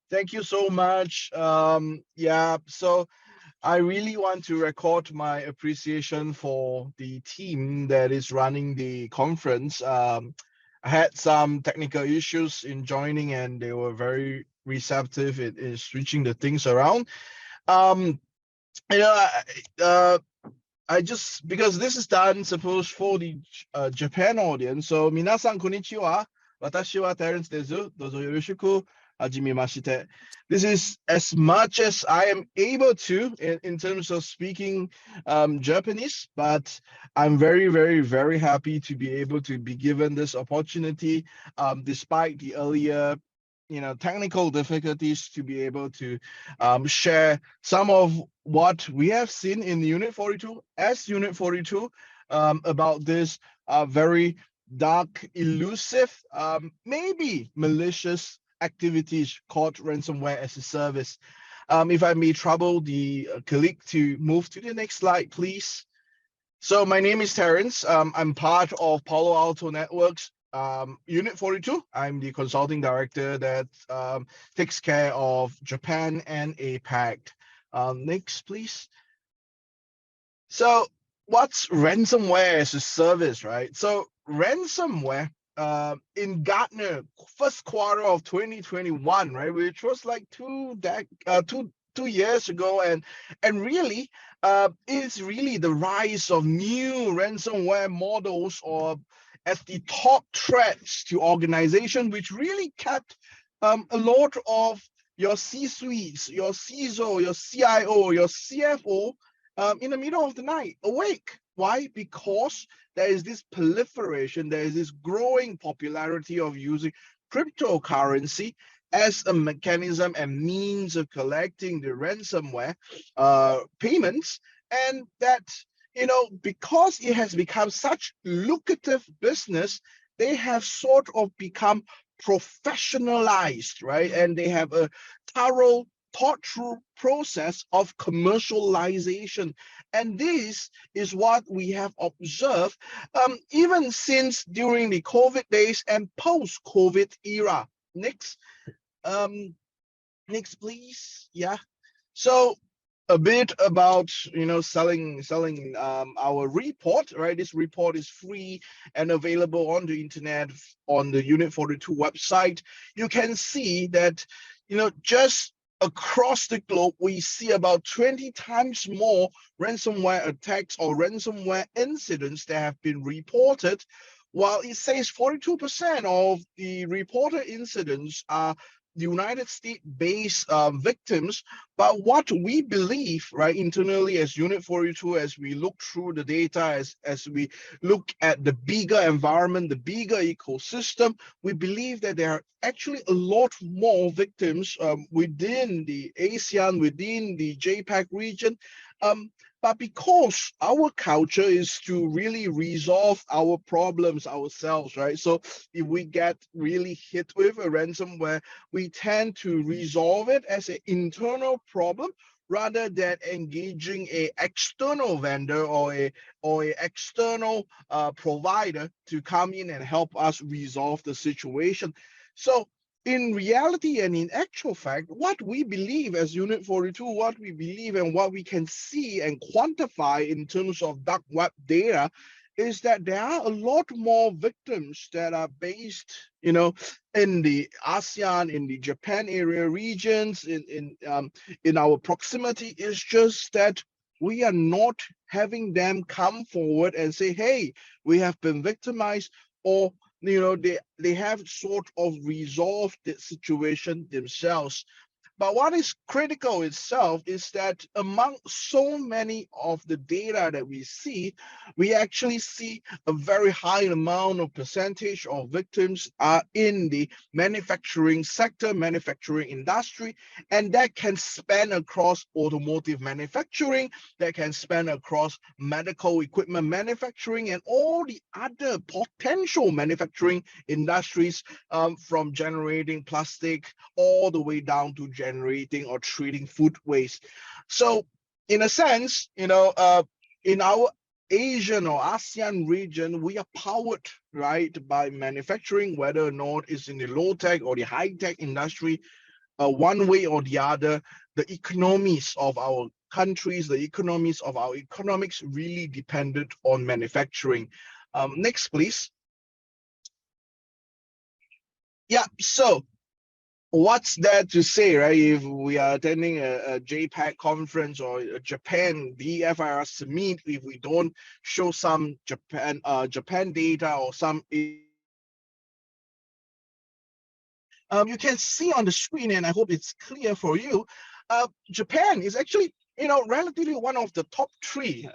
Thank you so much. Yeah, so I really want to record my appreciation for the team that is running the conference. I had some technical issues in joining, and they were very receptive in switching the things around. Um, you know, I just because this is done suppose for the Japan audience. So minasan konnichiwa. Watashi wa Terence desu. Dozo yoroshiku hajimemashite. This is as much as I am able to in terms of speaking Japanese, but I'm very, very, very happy to be able to be given this opportunity, despite the earlier, technical difficulties to be able to share some of what we have seen in Unit 42 as Unit 42 about this very dark, elusive, maybe malicious activities called ransomware as a service. If I may trouble the colleague to move to the next slide, please. So my name is Terence. I'm part of Palo Alto Networks Unit 42. I'm the consulting director that takes care of Japan and APAC. Next, please. So what's ransomware as a service, right? So ransomware in Gartner first quarter of 2021, right, which was like two years ago, and really it's really the rise of new ransomware models or as the top threats to organization, which really kept a lot of your C-suites, your CISO, your CIO, your CFO in the middle of the night awake. Why? Because there is this proliferation, there is this growing popularity of using cryptocurrency as a mechanism and means of collecting the ransomware payments. And that, because it has become such lucrative business, they have sort of become professionalized, right? And they have a thorough thought through process of commercialization. And this is what we have observed even since during the COVID days and post-COVID era. Next, um, next, please. Yeah. So a bit about selling our report, right? This report is free and available on the internet on the Unit 42 website. You can see that just across the globe we see about 20 times more ransomware attacks or ransomware incidents that have been reported, while it says 42% of the reported incidents are United States-based victims. But what we believe, right, internally as Unit 42, as we look through the data, as we look at the bigger environment, the bigger ecosystem, we believe that there are actually a lot more victims within the ASEAN, within the JPAC region. But because our culture is to really resolve our problems ourselves, right? So if we get really hit with a ransomware, we tend to resolve it as an internal problem rather than engaging a external vendor or a external provider to come in and help us resolve the situation. So in reality and in actual fact, what we believe as Unit 42, what we believe and what we can see and quantify in terms of dark web data is that there are a lot more victims that are based, in the ASEAN, in the Japan area regions, in our proximity. It's just that we are not having them come forward and say, hey, we have been victimized, or they have sort of resolved the situation themselves. But what is critical itself is that among so many of the data that we see, we actually see a very high amount of percentage of victims are in the manufacturing sector, manufacturing industry, and that can span across automotive manufacturing, that can span across medical equipment manufacturing, and all the other potential manufacturing industries, from generating plastic all the way down to generating or treating food waste. So in a sense, in our Asian or ASEAN region, we are powered, right, by manufacturing, whether or not it's in the low tech or the high tech industry. one way or the other, the economies of our countries, the economies of our economics really depended on manufacturing. Next, please. Yeah, so what's there to say, right? If we are attending a JPAC conference or a Japan DFIR summit, if we don't show some Japan data or some you can see on the screen, and I hope it's clear for you, Japan is actually, relatively one of the top three.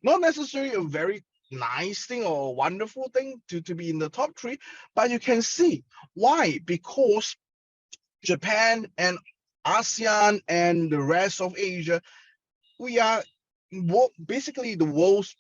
Not necessarily a very nice thing or wonderful thing to be in the top three, but you can see why. Because Japan and ASEAN and the rest of Asia, we are basically the world's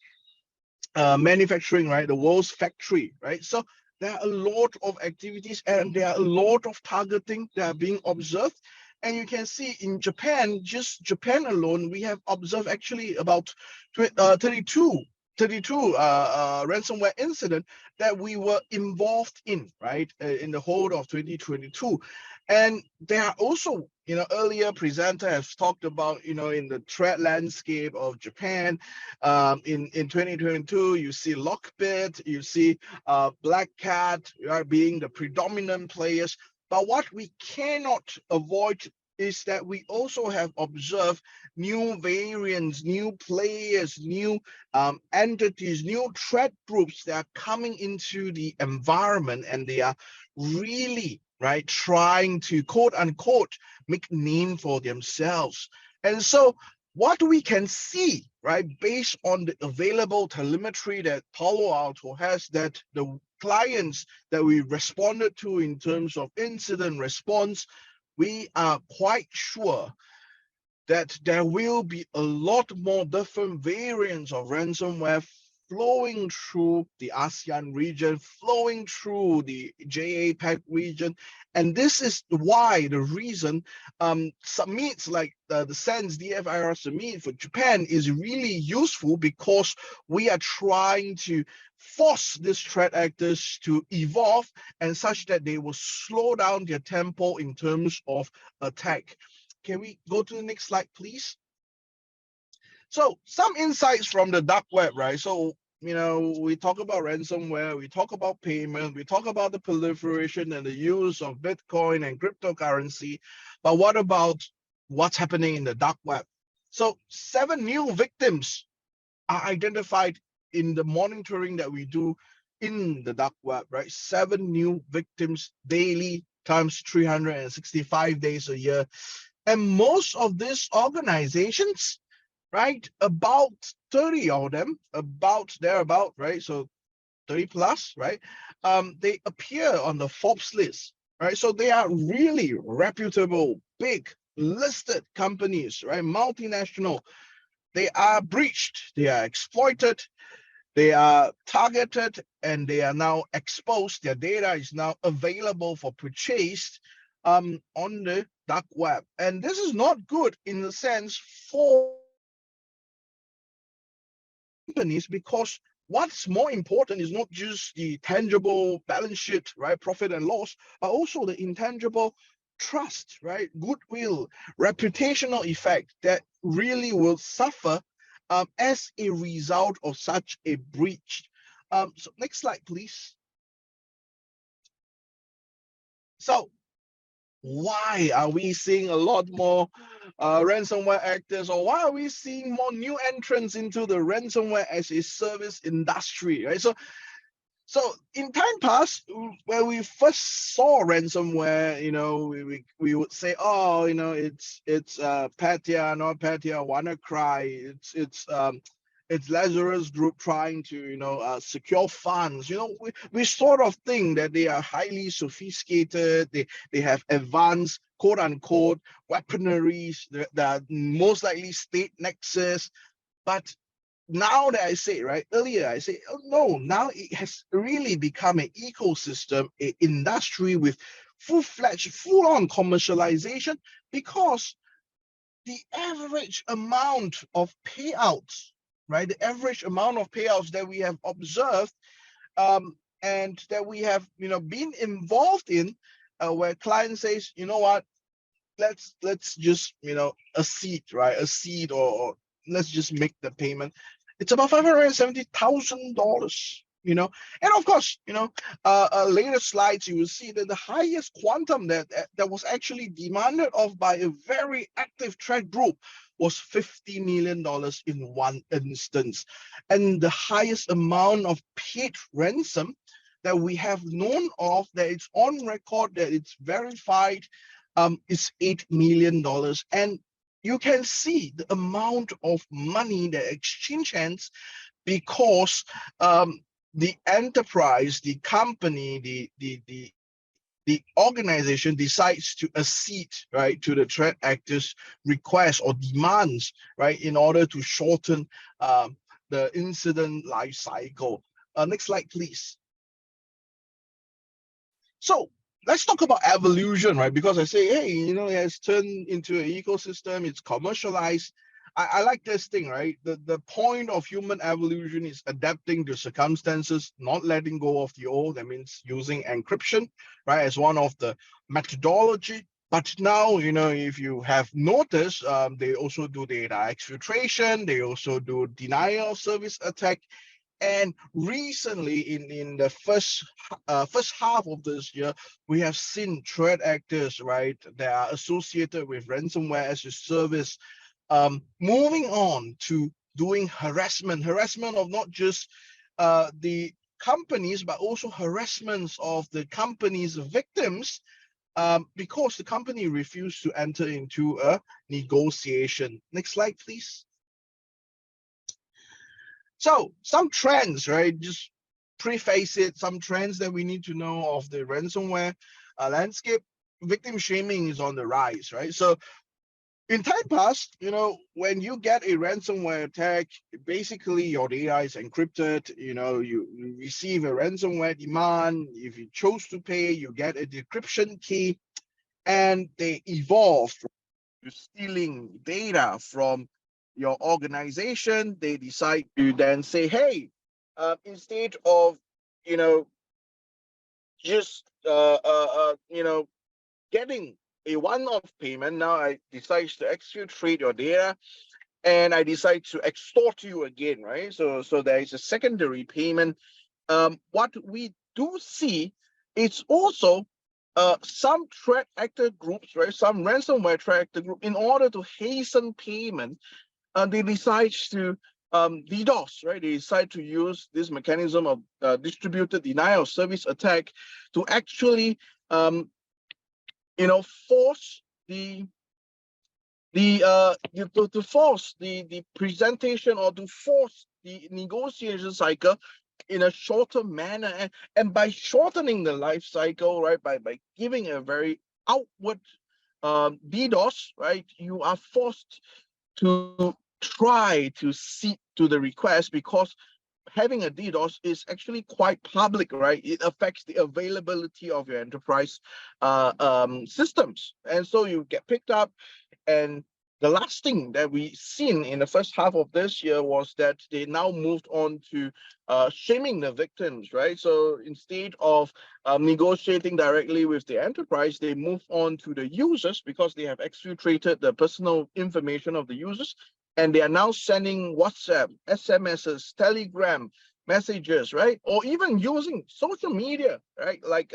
manufacturing, right? The world's factory, right? So there are a lot of activities and there are a lot of targeting that are being observed. And you can see in Japan, just Japan alone, we have observed actually about 32 ransomware incident that we were involved in, right, in the whole of 2022. And there are also, earlier presenter has talked about, in the threat landscape of Japan, in 2022, you see LockBit, you see Black Cat being the predominant players. But what we cannot avoid is that we also have observed new variants, new players, new entities, new threat groups that are coming into the environment, and they are really, right, trying to, quote unquote, make name for themselves. And so what we can see, right, based on the available telemetry that Palo Alto has, that the clients that we responded to in terms of incident response, we are quite sure that there will be a lot more different variants of ransomware flowing through the ASEAN region, flowing through the JAPAC region. And this is why the reason summits like the SENS DFIR summit for Japan is really useful, because we are trying to force these threat actors to evolve and such that they will slow down their tempo in terms of attack. Can we go to the next slide, please? So some insights from the dark web, right? So, we talk about ransomware, we talk about payment, we talk about the proliferation and the use of Bitcoin and cryptocurrency. But what about what's happening in the dark web? So 7 new victims are identified in the monitoring that we do in the dark web, right? 7 new victims daily times 365 days a year. And most of these organizations, right, about 30 of them, about thereabout, right, so 30 plus, right, they appear on the Forbes list, right? So they are really reputable, big, listed companies, right, multinational. They are breached, they are exploited, they are targeted, and they are now exposed. Their data is now available for purchase on the dark web. And this is not good in the sense for companies, because what's more important is not just the tangible balance sheet, right, profit and loss, but also the intangible trust, right, goodwill, reputational effect that really will suffer as a result of such a breach. So next slide, please. So why are we seeing a lot more ransomware actors, or why are we seeing more new entrants into the ransomware as a service industry, right? So in time past, when we first saw ransomware, we would say, oh, it's Petya, not Petya, WannaCry, it's Lazarus Group trying to secure funds. We sort of think that they are highly sophisticated, they have advanced, quote unquote, weaponaries that are most likely state nexus. But now that I say, right, earlier I say, oh no, now it has really become an ecosystem, an industry with full-fledged, full-on commercialization, because the average amount of payouts, right, the average amount of payouts that we have observed and that we have, been involved in, where client says, you know what, let's just a seed, right? A seed, or let's just make the payment. It's about $570,000. And of course, later slides you will see that the highest quantum that was actually demanded of by a very active threat group was $50 million in one instance, and the highest amount of paid ransom that we have known of, that it's on record, that it's verified, is $8 million. And you can see the amount of money that exchange hands because the enterprise, the company, the organization decides to accede, right, to the threat actors' requests or demands, right, in order to shorten the incident life cycle. Next slide, please. So let's talk about evolution, right? Because I say, hey, it has turned into an ecosystem, it's commercialized. I like this thing, right? The point of human evolution is adapting to circumstances, not letting go of the old. That means using encryption, right, as one of the methodology. But now, if you have noticed, they also do data exfiltration, they also do denial of service attack. And recently, in the first half of this year, we have seen threat actors, right, that are associated with ransomware as a service, moving on to doing harassment of not just the companies, but also harassments of the company's victims, because the company refused to enter into a negotiation. Next slide, please. So some trends, right? Just preface it, some trends that we need to know of the ransomware landscape. Victim shaming is on the rise, right? So in time past, when you get a ransomware attack, basically your data is encrypted, you receive a ransomware demand. If you chose to pay, you get a decryption key, and they evolved to stealing data from your organization. They decide to then say, hey, instead of just getting a one-off payment, now I decide to exfiltrate your data, and I decide to extort you again, right? So there is a secondary payment. What we do see is also some threat actor groups, right? Some ransomware threat actor group, in order to hasten payment, they decide to DDoS, right? They decide to use this mechanism of distributed denial of service attack to actually, force to force the presentation, or to force the negotiation cycle in a shorter manner. And by shortening the life cycle, right, by giving a very outward DDoS, right, you are forced to try to cede to the request, because having a DDoS is actually quite public, right? It affects the availability of your enterprise systems. And so you get picked up. And the last thing that we seen in the first half of this year was that they now moved on to shaming the victims, right? So instead of negotiating directly with the enterprise, they move on to the users, because they have exfiltrated the personal information of the users. And they are now sending WhatsApp, SMSs, Telegram messages, right? Or even using social media, right? Like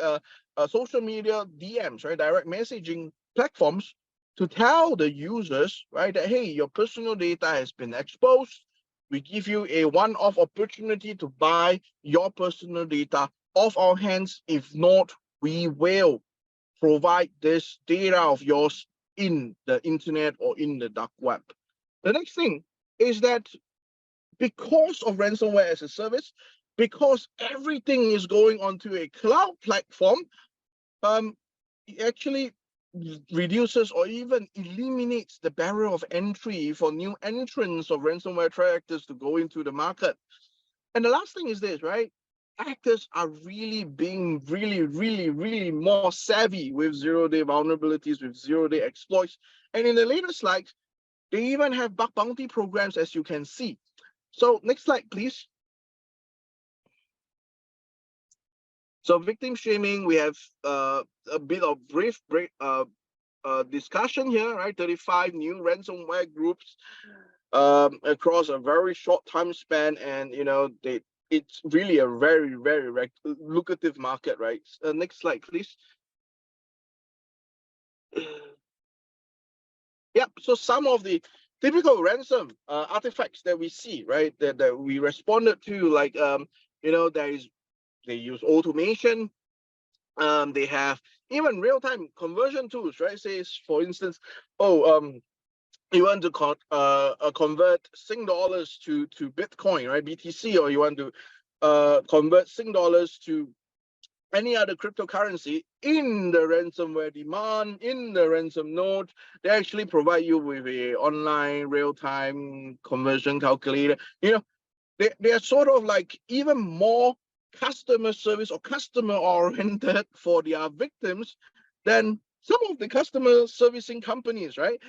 social media DMs, right? Direct messaging platforms, to tell the users, right, that, hey, your personal data has been exposed. We give you a one-off opportunity to buy your personal data off our hands. If not, we will provide this data of yours in the internet or in the dark web. The next thing is that because of ransomware as a service, because everything is going onto a cloud platform, it actually reduces or even eliminates the barrier of entry for new entrants of ransomware threat actors to go into the market. And the last thing is this, right? Actors are really being really more savvy with zero-day vulnerabilities, with zero-day exploits. And in the later slides, they even have bug bounty programs, as you can see. So next slide, please. So victim shaming, we have a bit of brief discussion here, right? 35 new ransomware groups across a very short time span, and it's really a very, very lucrative market, right? Next slide, please. Yeah, so some of the typical ransom artifacts that we see, right, that we responded to, like they use automation. They have even real-time conversion tools, right? Say, for instance, you want to convert Sing dollars to Bitcoin, right, BTC, or you want to convert Sing dollars to any other cryptocurrency in the ransomware demand, in the ransom node. They actually provide you with a online real-time conversion calculator. They are sort of like even more customer service or customer oriented for their victims than some of the customer servicing companies, right?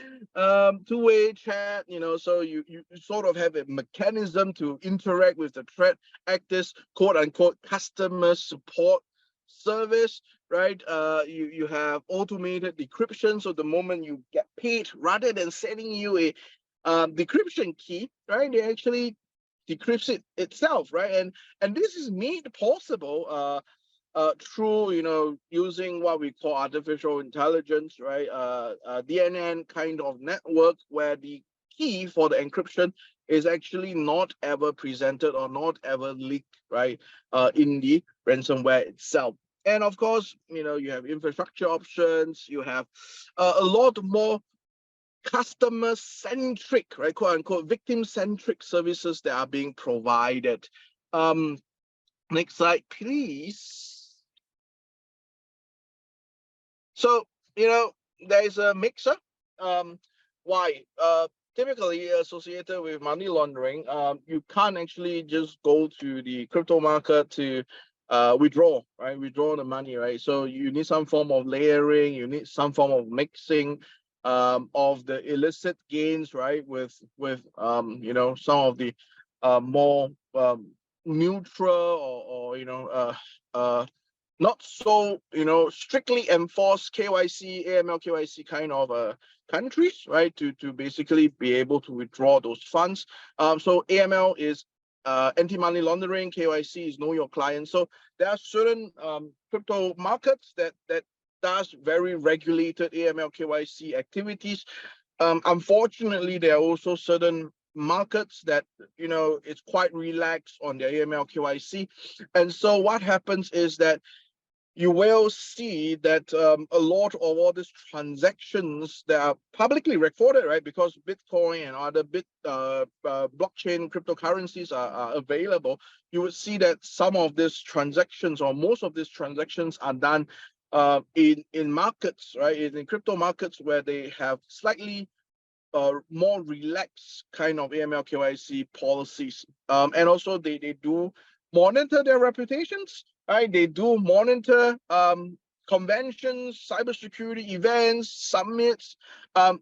Two-way chat, so you sort of have a mechanism to interact with the threat actors, quote unquote, customer support service, right? You have automated decryption, so the moment you get paid, rather than sending you a decryption key, right, they actually decrypts it itself, right? And this is made possible through using what we call artificial intelligence, right? DNN kind of network, where the key for the encryption is actually not ever presented or not ever leaked, right? In the ransomware itself. And of course, you have infrastructure options. You have a lot more customer-centric, right, quote unquote, victim-centric services that are being provided. Next slide, please. So, there is a mixer. Why? Typically associated with money laundering, you can't actually just go to the crypto market to withdraw the money, right? So you need some form of layering, you need some form of mixing of the illicit gains, right, with some of the more neutral or not so strictly enforced KYC, AML KYC kind of countries, right, to basically be able to withdraw those funds. So AML is anti-money laundering, KYC is know your client. So there are certain crypto markets that does very regulated AML KYC activities. Unfortunately, there are also certain markets that it's quite relaxed on their AML KYC, and so what happens is that you will see that a lot of all these transactions that are publicly recorded, right? Because Bitcoin and other blockchain cryptocurrencies are available. You would see that some of these transactions, or most of these transactions, are done in markets, right? In crypto markets where they have slightly more relaxed kind of AML KYC policies, and also they do monitor their reputations, right? They do monitor conventions, cybersecurity events, summits,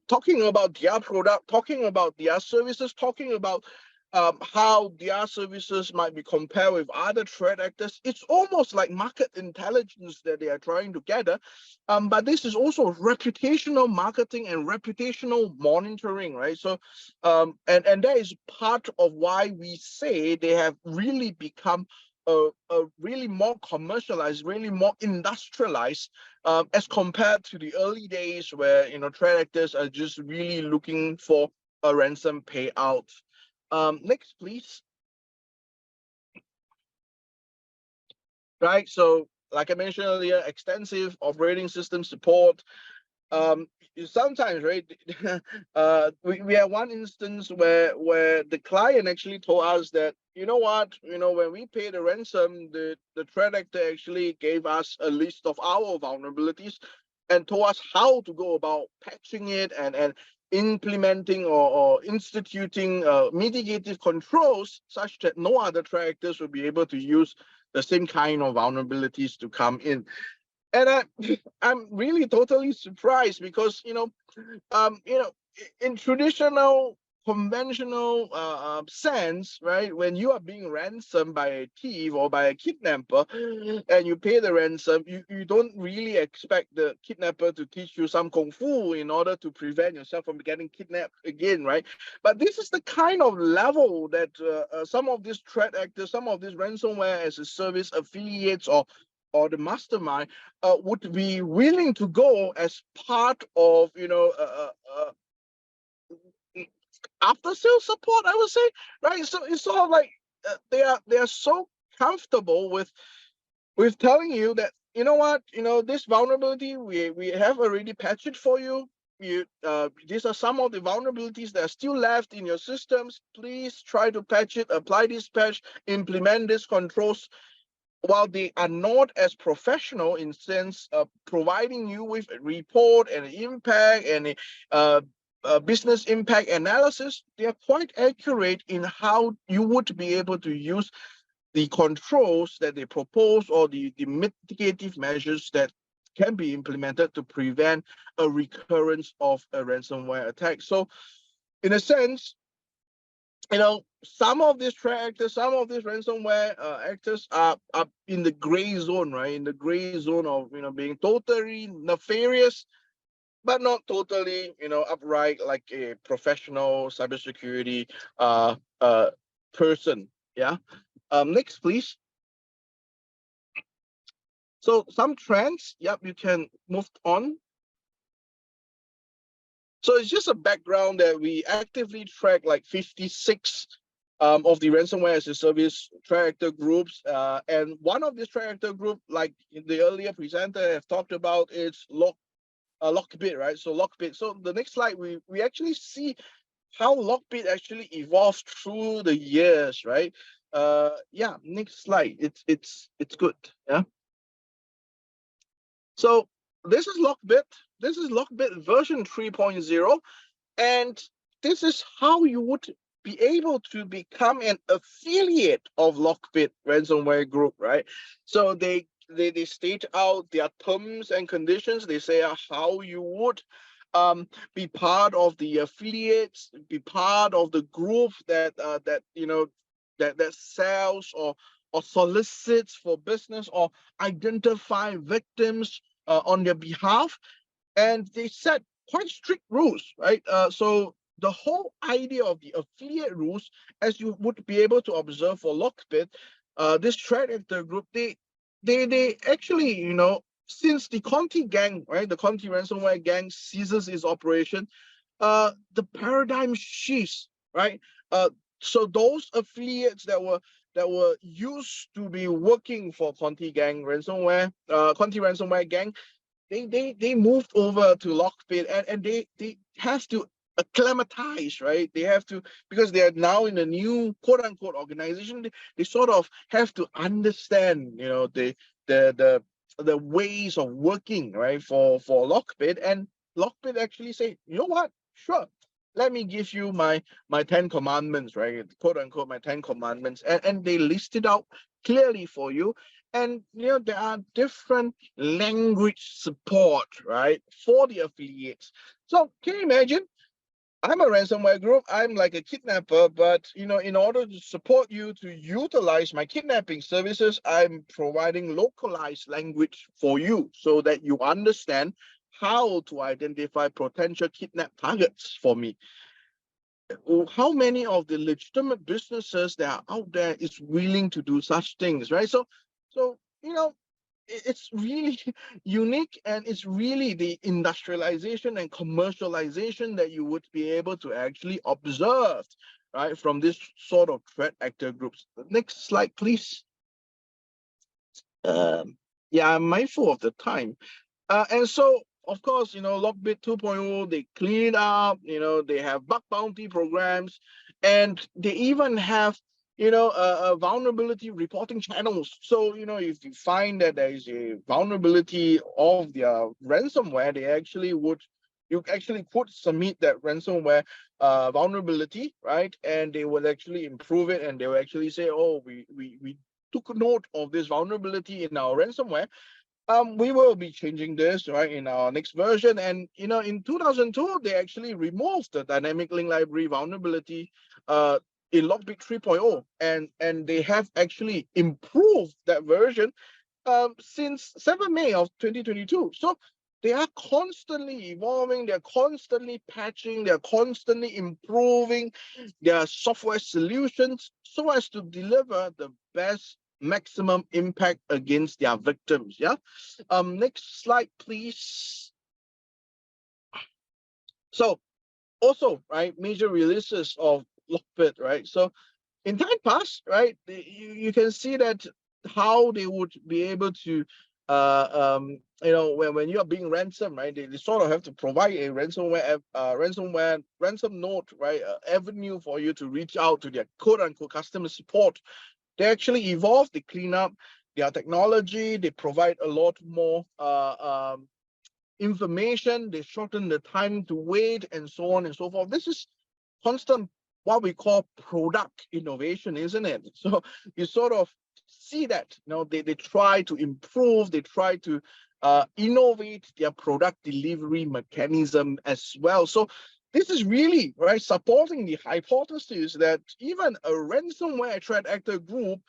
talking about their product, talking about their services, talking about how their services might be compared with other threat actors. It's almost like market intelligence that they are trying to gather. But this is also reputational marketing and reputational monitoring, right? So, and that is part of why we say they have really become a really more commercialized, really more industrialized, as compared to the early days where threat actors are just really looking for a ransom payout. Next, please. Right. So, like I mentioned earlier, extensive operating system support. Sometimes, right, we have one instance where the client actually told us that, when we paid the ransom, the threat actor actually gave us a list of our vulnerabilities and told us how to go about patching it and implementing or instituting mitigative controls such that no other threat actors will be able to use the same kind of vulnerabilities to come in. And I'm really totally surprised because in traditional conventional sense, right? When you are being ransomed by a thief or by a kidnapper, and you pay the ransom, you don't really expect the kidnapper to teach you some kung fu in order to prevent yourself from getting kidnapped again, right? But this is the kind of level that some of these threat actors, some of these ransomware as a service affiliates or the mastermind would be willing to go as part of, after sales support, I would say, right? So it's sort of like they are so comfortable with telling you that, you know what, this vulnerability we have already patched it for you. These are some of the vulnerabilities that are still left in your systems. Please try to patch it, apply this patch, implement these controls. While they are not as professional in sense of providing you with a report and an impact and a business impact analysis, they are quite accurate in how you would be able to use the controls that they propose or the mitigative measures that can be implemented to prevent a recurrence of a ransomware attack. So in a sense, some of these threat actors, some of these ransomware actors are in the gray zone, right? In the gray zone of being totally nefarious, but not totally upright like a professional cybersecurity person. Yeah. Next, please. So some trends. Yep, you can move on. So it's just a background that we actively track like 56 of the ransomware as a service threat actor groups. And one of these threat actor group, like the earlier presenter have talked about, is LockBit, right? So LockBit. So the next slide, we actually see how LockBit actually evolved through the years, right? Yeah, next slide. It's good. Yeah. So this is LockBit. This is LockBit version 3.0. And this is how you would be able to become an affiliate of LockBit ransomware group, right? So they state out their terms and conditions. They say how you would be part of the affiliates, be part of the group that that sells or solicits for business or identify victims on their behalf. And they set quite strict rules, right? So the whole idea of the affiliate rules, as you would be able to observe for LockBit, this threat actor group, they actually, since the Conti gang, right, the Conti ransomware gang ceases its operation, the paradigm shifts, right? So those affiliates that were used to be working for Conti gang ransomware, Conti ransomware gang, they moved over to LockBit and they have to acclimatize, right? They have to, because they are now in a new quote unquote organization, they sort of have to understand, the ways of working, right, for LockBit. And LockBit actually say, you know what, sure, let me give you my 10 commandments, right, quote unquote my 10 commandments, and they list it out clearly for you. And there are different language support, right, for the affiliates. So can you imagine? I'm a ransomware group. I'm like a kidnapper, but in order to support you to utilize my kidnapping services, I'm providing localized language for you so that you understand how to identify potential kidnap targets for me. How many of the legitimate businesses that are out there is willing to do such things, right? So it's really unique, and it's really the industrialization and commercialization that you would be able to actually observe, right, from this sort of threat actor groups. Next slide, please. Yeah, I'm mindful of the time. And so, of course, LockBit 2.0, they clean it up, they have bug bounty programs, and they even have, vulnerability reporting channels. So, if you find that there is a vulnerability of their ransomware, you actually could submit that ransomware vulnerability, right? And they will actually improve it, and they will actually say, oh, we took note of this vulnerability in our ransomware. We will be changing this, right, in our next version. And in 2002, they actually removed the dynamic link library vulnerability in LockBit 3.0, and they have actually improved that version since 7 May of 2022. So they are constantly evolving, they're constantly patching, they're constantly improving their software solutions so as to deliver the best maximum impact against their victims. Yeah. Next slide, please. So also, right, major releases of LockBit, right? So in time past, right, you can see that how they would be able to when you're being ransomed, right, they sort of have to provide a ransom note, right, avenue for you to reach out to their quote unquote customer support. They actually evolve, they clean up their technology, they provide a lot more information, they shorten the time to wait, and so on and so forth. This is constant, what we call product innovation, isn't it? So you sort of see that, they try to improve, they try to innovate their product delivery mechanism as well. So this is really, right, supporting the hypothesis that even a ransomware threat actor group,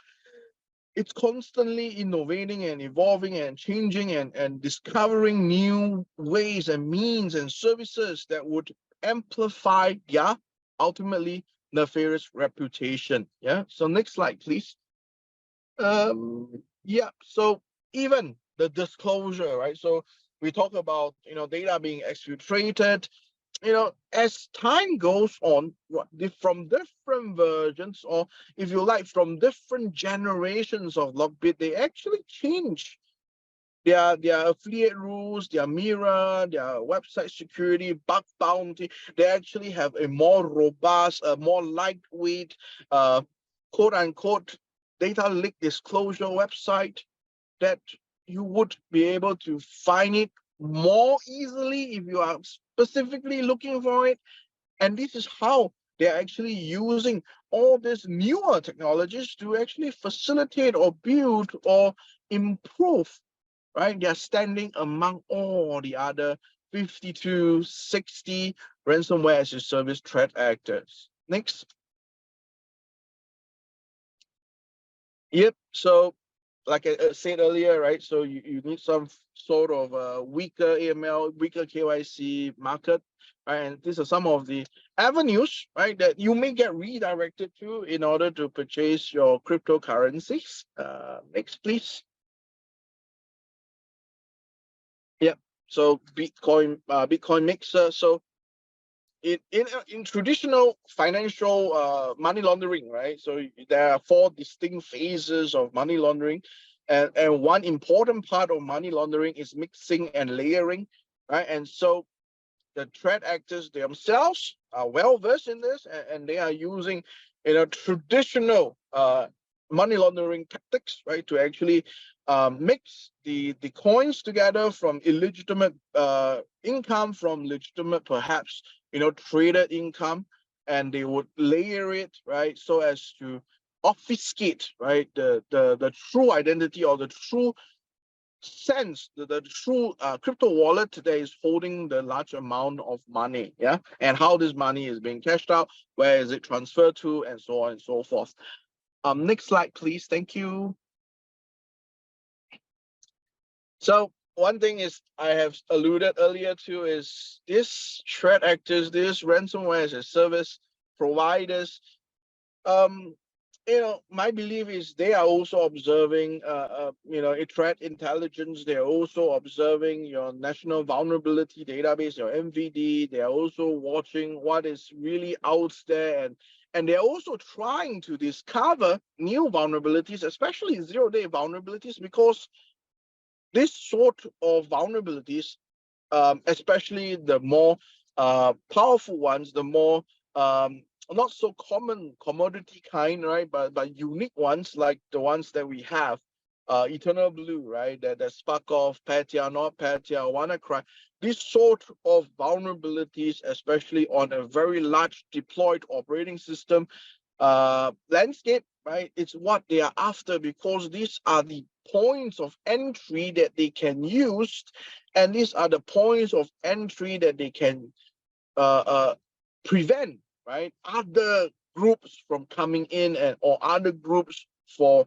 it's constantly innovating and evolving and changing and discovering new ways and means and services that would amplify their ultimately nefarious reputation. Yeah. So next slide, please. Yeah. So even the disclosure, right? So we talk about data being exfiltrated. As time goes on, from different versions, or if you like, from different generations of LockBit, they actually change their affiliate rules, their mirror, their website security, bug bounty. They actually have a more robust, a more lightweight, quote unquote, data leak disclosure website that you would be able to find it more easily if you are specifically looking for it. And this is how they're actually using all these newer technologies to actually facilitate or build or improve, right? They're standing among all the other 52, 60 ransomware as a service threat actors. Next. Yep. So like I said earlier, right? So you need some sort of weaker AML, weaker KYC market, right? And these are some of the avenues, right, that you may get redirected to in order to purchase your cryptocurrencies. Next, please. Yep. So Bitcoin mixer. So in traditional financial money laundering, right? So there are 4 distinct phases of money laundering, and one important part of money laundering is mixing and layering, right? And so the threat actors themselves are well versed in this, and they are using traditional money laundering tactics, right, to actually mix the coins together from illegitimate income, from legitimate perhaps traded income, and they would layer it, right, so as to obfuscate, right, the true identity or the true sense, the true crypto wallet that is holding the large amount of money, yeah, and how this money is being cashed out, where is it transferred to, and so on and so forth. Next slide, please. Thank you. So one thing is I have alluded earlier to is this threat actors, this ransomware as a service providers. My belief is they are also observing, a threat intelligence. They're also observing your national vulnerability database, your MVD. They're also watching what is really out there, and they're also trying to discover new vulnerabilities, especially zero-day vulnerabilities, because this sort of vulnerabilities, especially the more powerful ones, the more not so common commodity kind, right, but unique ones like the ones that we have, Eternal Blue, right, that spark of Petya, not Petya, WannaCry. These sort of vulnerabilities, especially on a very large deployed operating system landscape, right, it's what they are after, because these are the points of entry that they can use, and these are the points of entry that they can prevent, right, other groups from coming in, and or other groups for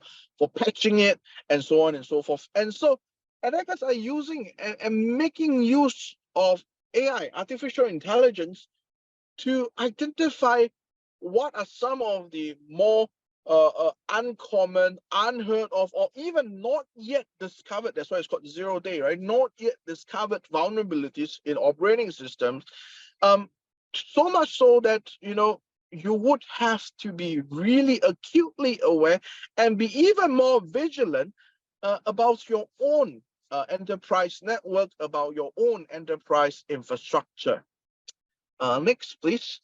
patching it, and so on and so forth. And so attackers are using and making use of AI, artificial intelligence, to identify what are some of the more uncommon, unheard of, or even not yet discovered, that's why it's called 0-day, right? Not yet discovered vulnerabilities in operating systems. So much so that, you would have to be really acutely aware and be even more vigilant about your own enterprise network, about your own enterprise infrastructure. Next, please.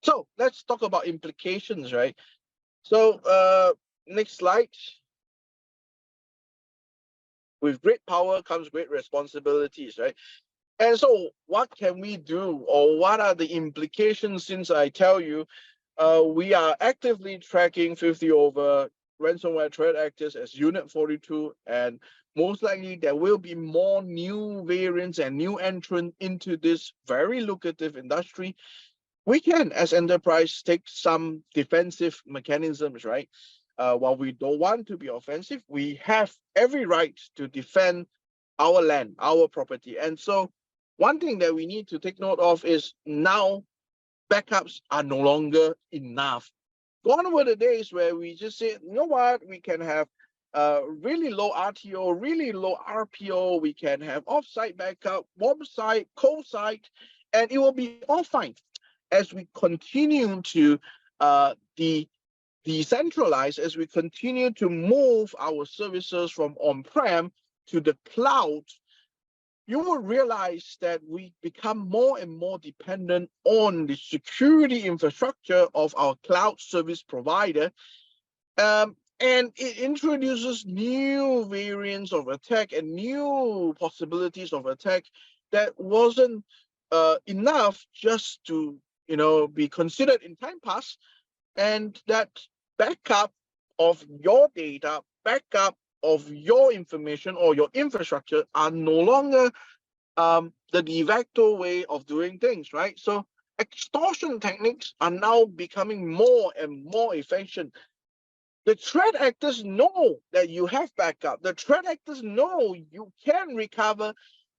So let's talk about implications, right? So next slide. With great power comes great responsibilities, right? And so what can we do, or what are the implications? Since I tell you, we are actively tracking 50 over ransomware threat actors as Unit 42, and most likely there will be more new variants and new entrants into this very lucrative industry. We can, as enterprise, take some defensive mechanisms, right? While we don't want to be offensive, we have every right to defend our land, our property. And so one thing that we need to take note of is now backups are no longer enough. Gone were the days where we just say, you know what, we can have really low RTO, really low RPO, we can have off-site backup, warm site, cold site, and it will be all fine. As we continue to decentralize, as we continue to move our services from on-prem to the cloud, you will realize that we become more and more dependent on the security infrastructure of our cloud service provider. And it introduces new variants of attack and new possibilities of attack that wasn't enough just to be considered in time past, and that backup of your data, backup of your information or your infrastructure are no longer the de facto way of doing things, right? So extortion techniques are now becoming more and more efficient. The threat actors know that you have backup. The threat actors know you can recover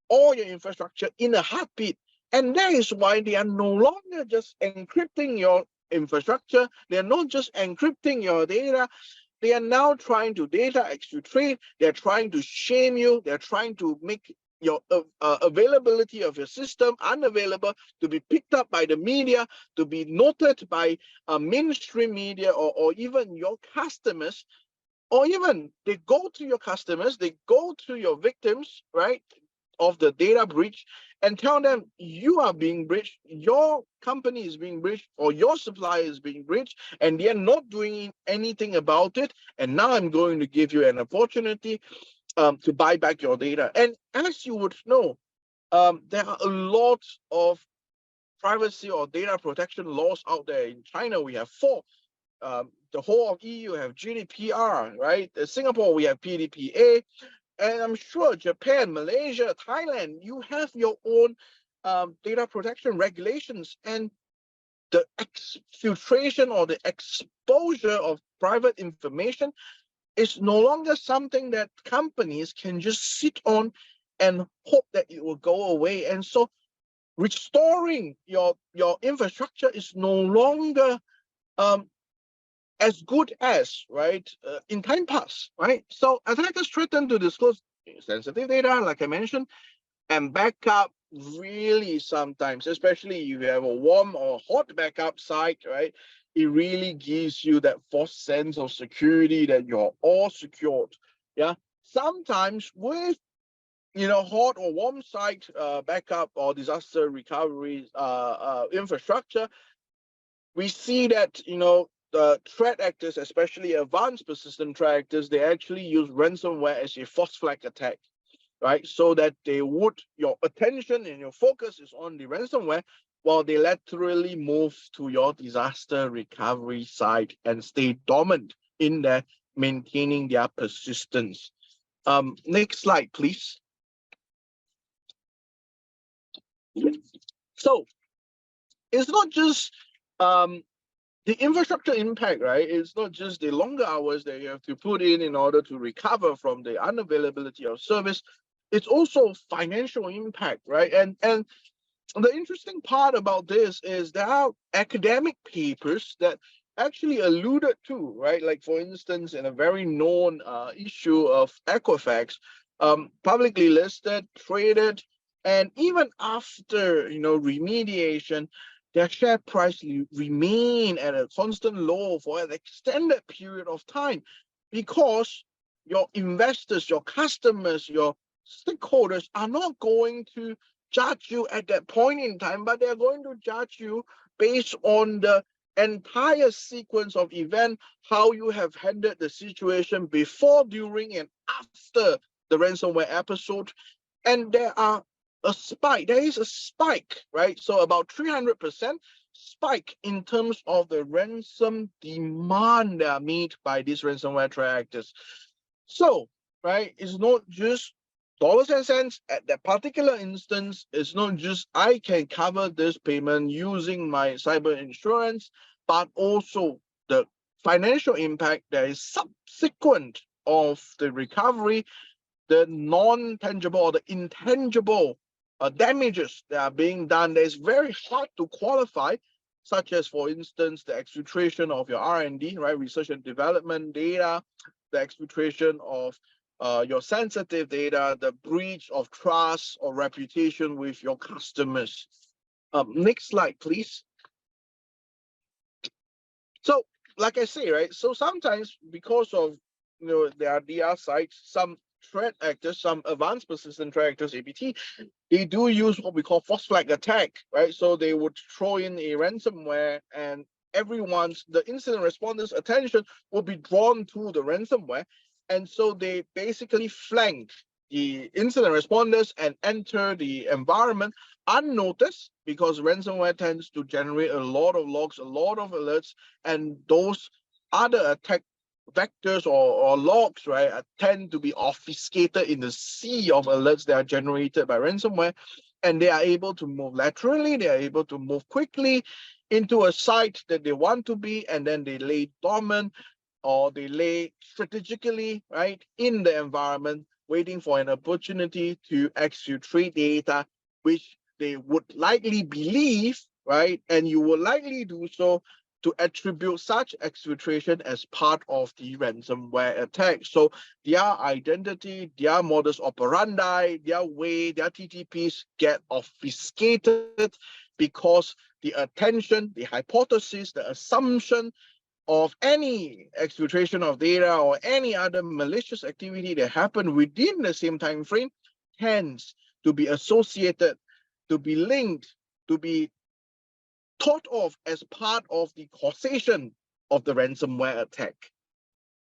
all your infrastructure in a heartbeat. And that is why they are no longer just encrypting your infrastructure. They are not just encrypting your data. They are now trying to data exfiltrate. They're trying to shame you. They're trying to make your availability of your system unavailable, to be picked up by the media, to be noted by mainstream media, or even your customers, or even they go to your customers, they go to your victims, right, of the data breach, and tell them you are being breached, your company is being breached, or your supplier is being breached, and they are not doing anything about it. And now I'm going to give you an opportunity to buy back your data. And as you would know, there are a lot of privacy or data protection laws out there. In China, we have 4. The whole of EU have GDPR, right? In Singapore, we have PDPA. And I'm sure Japan, Malaysia, Thailand, you have your own data protection regulations. And the exfiltration or the exposure of private information is no longer something that companies can just sit on and hope that it will go away. And so restoring your infrastructure is no longer as good as, right, in time past, right? So attackers threaten to disclose sensitive data, like I mentioned, and backup really sometimes, especially if you have a warm or hot backup site, right? It really gives you that false sense of security that you're all secured. Yeah. Sometimes with hot or warm site backup or disaster recovery infrastructure, we see that the threat actors, especially advanced persistent threat actors, they actually use ransomware as a false flag attack, right? So that your attention and your focus is on the ransomware, while they laterally move to your disaster recovery side and stay dormant in there, maintaining their persistence. Next slide, please. So it's not just the infrastructure impact, right? It's not just the longer hours that you have to put in order to recover from the unavailability of service. It's also financial impact, right? And the interesting part about this is there are academic papers that actually alluded to, right? Like for instance, in a very known issue of Equifax, publicly listed, traded, and even after remediation, their share price remain at a constant low for an extended period of time, because your investors, your customers, your stakeholders are not going to judge you at that point in time, but they're going to judge you based on the entire sequence of event, how you have handled the situation before, during, and after the ransomware episode. And there is a spike, right? So about 300% spike in terms of the ransom demand that are made by these ransomware threat actors. So, right, it's not just dollars and cents at that particular instance. It's not just I can cover this payment using my cyber insurance, but also the financial impact that is subsequent of the recovery, the non-tangible or the intangible damages that are being done that is very hard to qualify, such as, for instance, the exfiltration of your R&D, right, research and development data, the exfiltration of your sensitive data, the breach of trust or reputation with your customers. Next slide, please. So, like I say, right, so sometimes because of there are DR sites, some threat actors, some advanced persistent threat actors, APT, they do use what we call false flag attack, right? So they would throw in a ransomware, and the incident responders' attention will be drawn to the ransomware. And so they basically flank the incident responders and enter the environment unnoticed, because ransomware tends to generate a lot of logs, a lot of alerts, and those other attack vectors or logs, right, tend to be obfuscated in the sea of alerts that are generated by ransomware, and they are able to move laterally, they are able to move quickly into a site that they want to be, and then they lay dormant or they lay strategically, right, in the environment, waiting for an opportunity to exfiltrate data, which they would likely believe, right, and you will likely do so, to attribute such exfiltration as part of the ransomware attack. So their identity, their modus operandi, their way, their TTPs get obfuscated, because the attention, the hypothesis, the assumption of any exfiltration of data or any other malicious activity that happened within the same time frame tends to be associated, to be linked, to be thought of as part of the causation of the ransomware attack.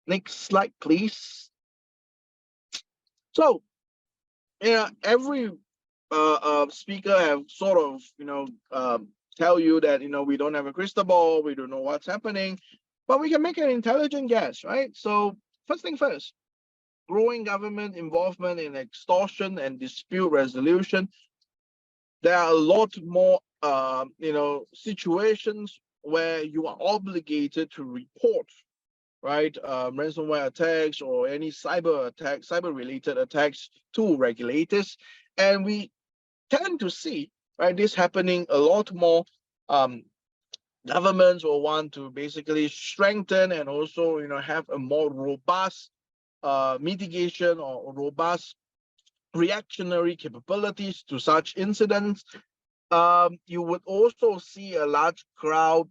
Next slide, please. So, every speaker have sort of, tell you that, we don't have a crystal ball, we don't know what's happening, but we can make an intelligent guess, right? So, first thing first, growing government involvement in extortion and dispute resolution. There are a lot more situations where you are obligated to report, right, ransomware attacks or any cyber-related attacks to regulators, and we tend to see, right, this happening a lot more. Governments will want to basically strengthen and also have a more robust mitigation or robust reactionary capabilities to such incidents. You would also see a large cloud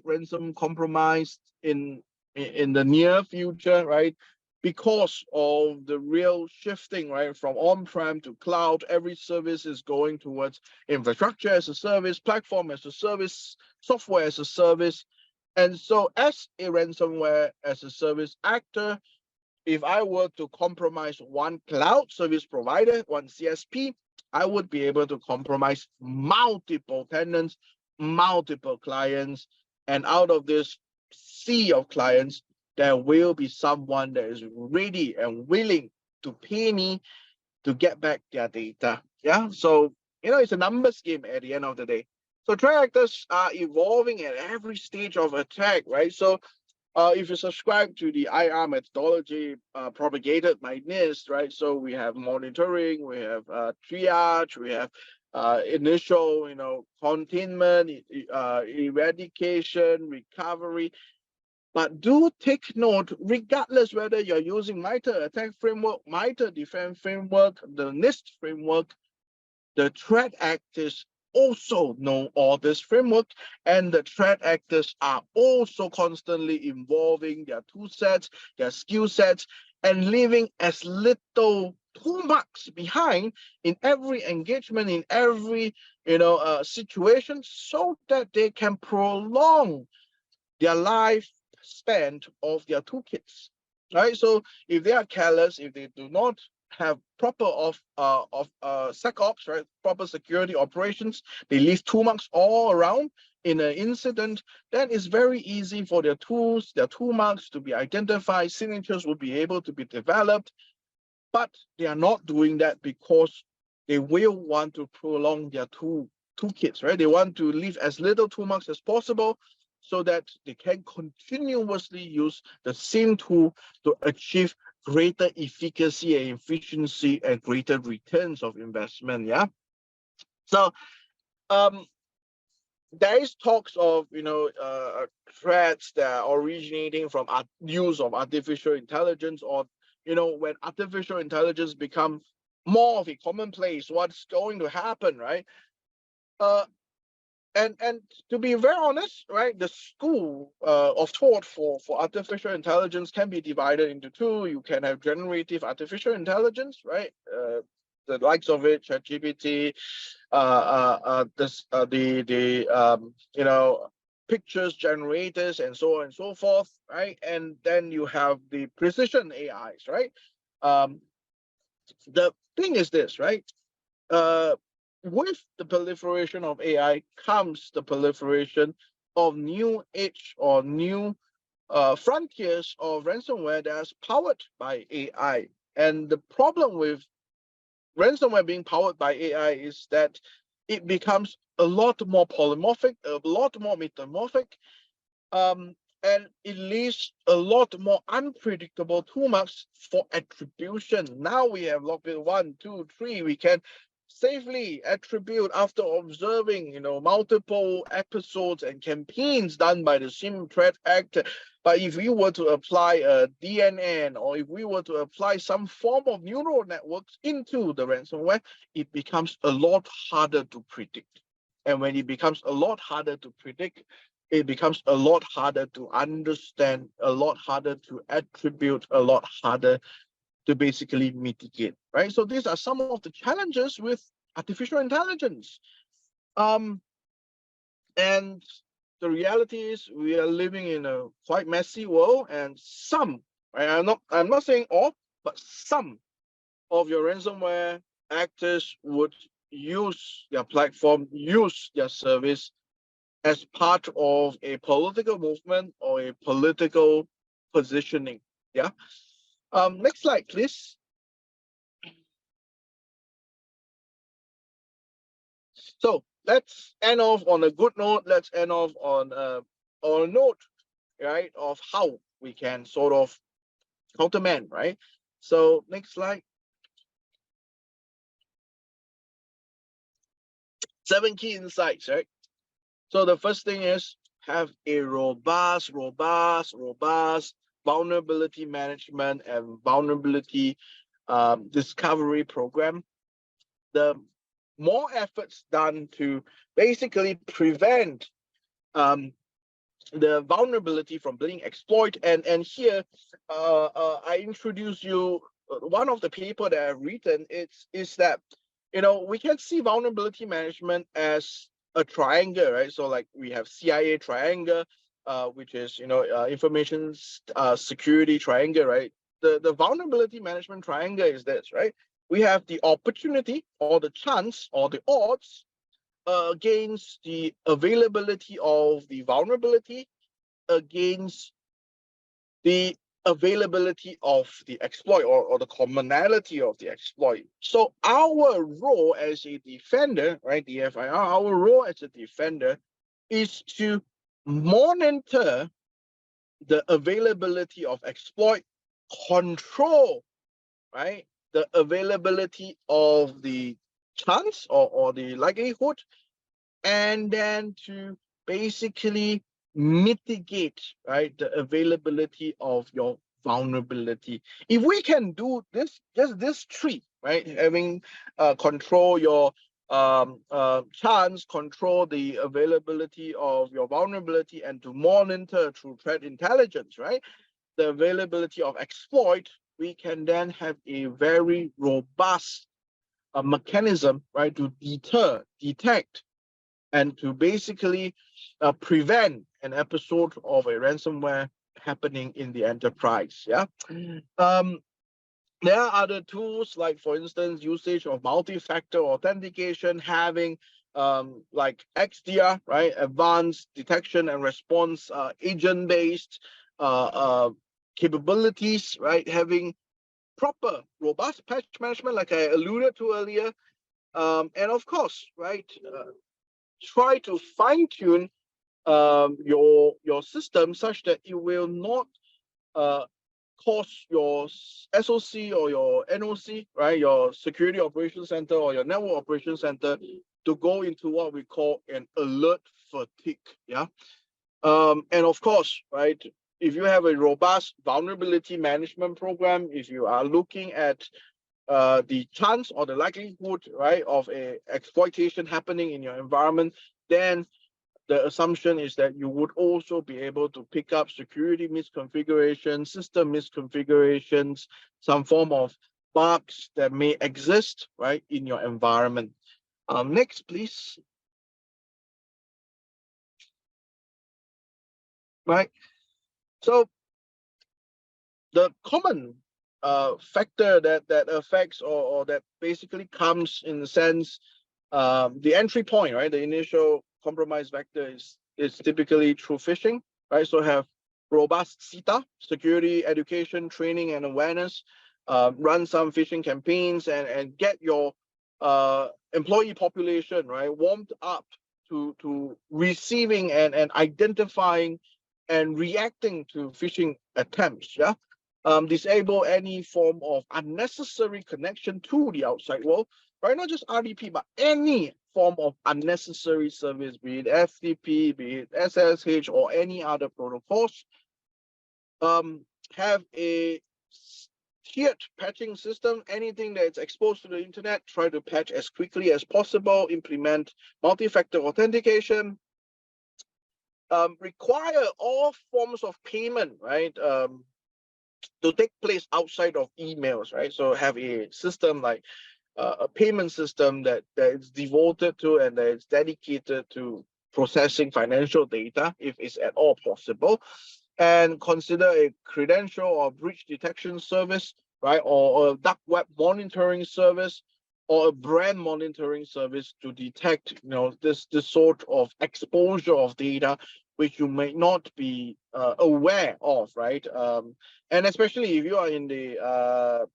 ransom compromise in the near future, right? Because of the real shifting, right, from on-prem to cloud. Every service is going towards infrastructure as a service, platform as a service, software as a service. And so as a ransomware as a service actor, if I were to compromise one cloud service provider, one CSP, I would be able to compromise multiple tenants, multiple clients, and out of this sea of clients, there will be someone that is ready and willing to pay me to get back their data. Yeah, so it's a numbers game at the end of the day. So threat actors are evolving at every stage of attack, right? So if you subscribe to the IR methodology propagated by NIST, right? So we have monitoring, we have triage, we have initial, containment, eradication, recovery. But do take note, regardless whether you're using MITRE attack framework, MITRE defense framework, the NIST framework, the threat actors also know all this framework, and the threat actors are also constantly evolving their tool sets, their skill sets, and leaving as little toolbox behind in every engagement, in every situation, so that they can prolong their lifespan of their toolkits. Right. So if they are careless, if they do not have proper SecOps, right, proper security operations, they leave toolmarks all around in an incident, then it's very easy for their tools, their toolmarks to be identified, signatures will be able to be developed, but they are not doing that because they will want to prolong their toolkits, right? They want to leave as little toolmarks as possible so that they can continuously use the same tool to achieve greater efficacy and efficiency and greater returns of investment. Yeah. So there is talks of threats that are originating from use of artificial intelligence, or when artificial intelligence become more of a commonplace, what's going to happen, right? And to be very honest, right, the school of thought for artificial intelligence can be divided into two. You can have generative artificial intelligence, right? The likes of it, ChatGPT, pictures generators, and so on and so forth, right? And then you have the precision AIs, right? The thing is this, right? With the proliferation of AI comes the proliferation of new age or new frontiers of ransomware that's powered by AI. And the problem with ransomware being powered by AI is that it becomes a lot more polymorphic, a lot more metamorphic, and it leaves a lot more unpredictable toolmarks for attribution. Now we have LockBit 1, 2, 3. We can safely attribute after observing, multiple episodes and campaigns done by the same threat actor. But if we were to apply a DNN, or if we were to apply some form of neural networks into the ransomware, it becomes a lot harder to predict. And when it becomes a lot harder to predict, it becomes a lot harder to understand, a lot harder to attribute, a lot harder to basically mitigate, right? So these are some of the challenges with artificial intelligence. And the reality is we are living in a quite messy world, and some, right, I'm not saying all, but some of your ransomware actors would use their platform, use their service as part of a political movement or a political positioning. Yeah. Next slide, please. So let's end off on a good note. Let's end off on a note, right, of how we can sort of countermand, right? So next slide. 7 key insights, right? So the first thing is have a robust vulnerability management and vulnerability discovery program. The more efforts done to basically prevent the vulnerability from being exploited. And here I introduce you one of the paper that I've written. Is that we can see vulnerability management as a triangle, right? So like we have CIA triangle, which is information security triangle, right? The vulnerability management triangle is this, right? we have the opportunity or the chance or the odds against the availability of the vulnerability, against the availability of the exploit or the commonality of the exploit. So our role as a defender, right, DFIR, our role as a defender is to monitor the availability of exploit, control, right, the availability of the chance or the likelihood, and then to basically mitigate, right, the availability of your vulnerability. If we can do this, just this three, right, having control your chance, control the availability of your vulnerability, and to monitor through threat intelligence, right, the availability of exploit, we can then have a very robust mechanism, right, to deter, detect, and to basically prevent an episode of a ransomware happening in the enterprise. Yeah. There are other tools, like for instance, usage of multi-factor authentication, having like XDR, right, advanced detection and response agent-based capabilities, right, having proper robust patch management, like I alluded to earlier, and of course, right, try to fine-tune your system such that it will not cause your SOC or your NOC, right, your security operations center or your network operations center, to go into what we call an alert fatigue. Yeah. And of course, right, if you have a robust vulnerability management program, if you are looking at the chance or the likelihood, right, of a exploitation happening in your environment, then the assumption is that you would also be able to pick up security misconfigurations, system misconfigurations, some form of bugs that may exist, right, in your environment. Next, please. Right. So the common factor that affects or that basically comes in the sense, the entry point, right, the initial compromise vector is typically through phishing, right? So have robust CETA, security education, training, and awareness, run some phishing campaigns, and get your employee population, right, warmed up to receiving and identifying and reacting to phishing attempts. Yeah. Disable any form of unnecessary connection to the outside world, right? Not just RDP, but any form of unnecessary service, be it FTP, be it SSH, or any other protocols. Have a tiered patching system. Anything that's exposed to the internet, try to patch as quickly as possible. Implement multi-factor authentication. Require all forms of payment, right, to take place outside of emails, right? So have a system like a payment system that is devoted to and that is dedicated to processing financial data, if it's at all possible, and consider a credential or breach detection service, right, or a dark web monitoring service, or a brand monitoring service to detect, this sort of exposure of data which you may not be aware of, right? And especially if you are in the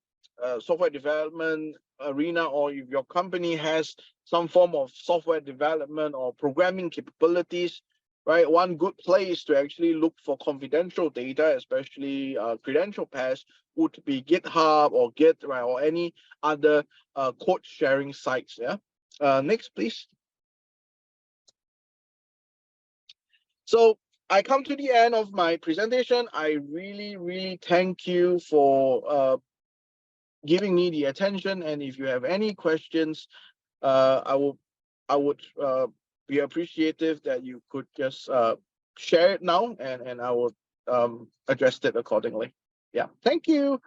software development arena, or if your company has some form of software development or programming capabilities, right? One good place to actually look for confidential data, especially credential pairs, would be GitHub or Git, right, or any other code sharing sites. Yeah. Next, please. So I come to the end of my presentation. I really, really thank you for giving me the attention. And if you have any questions, I would be appreciative that you could just share it now, and I will address it accordingly. Yeah, thank you.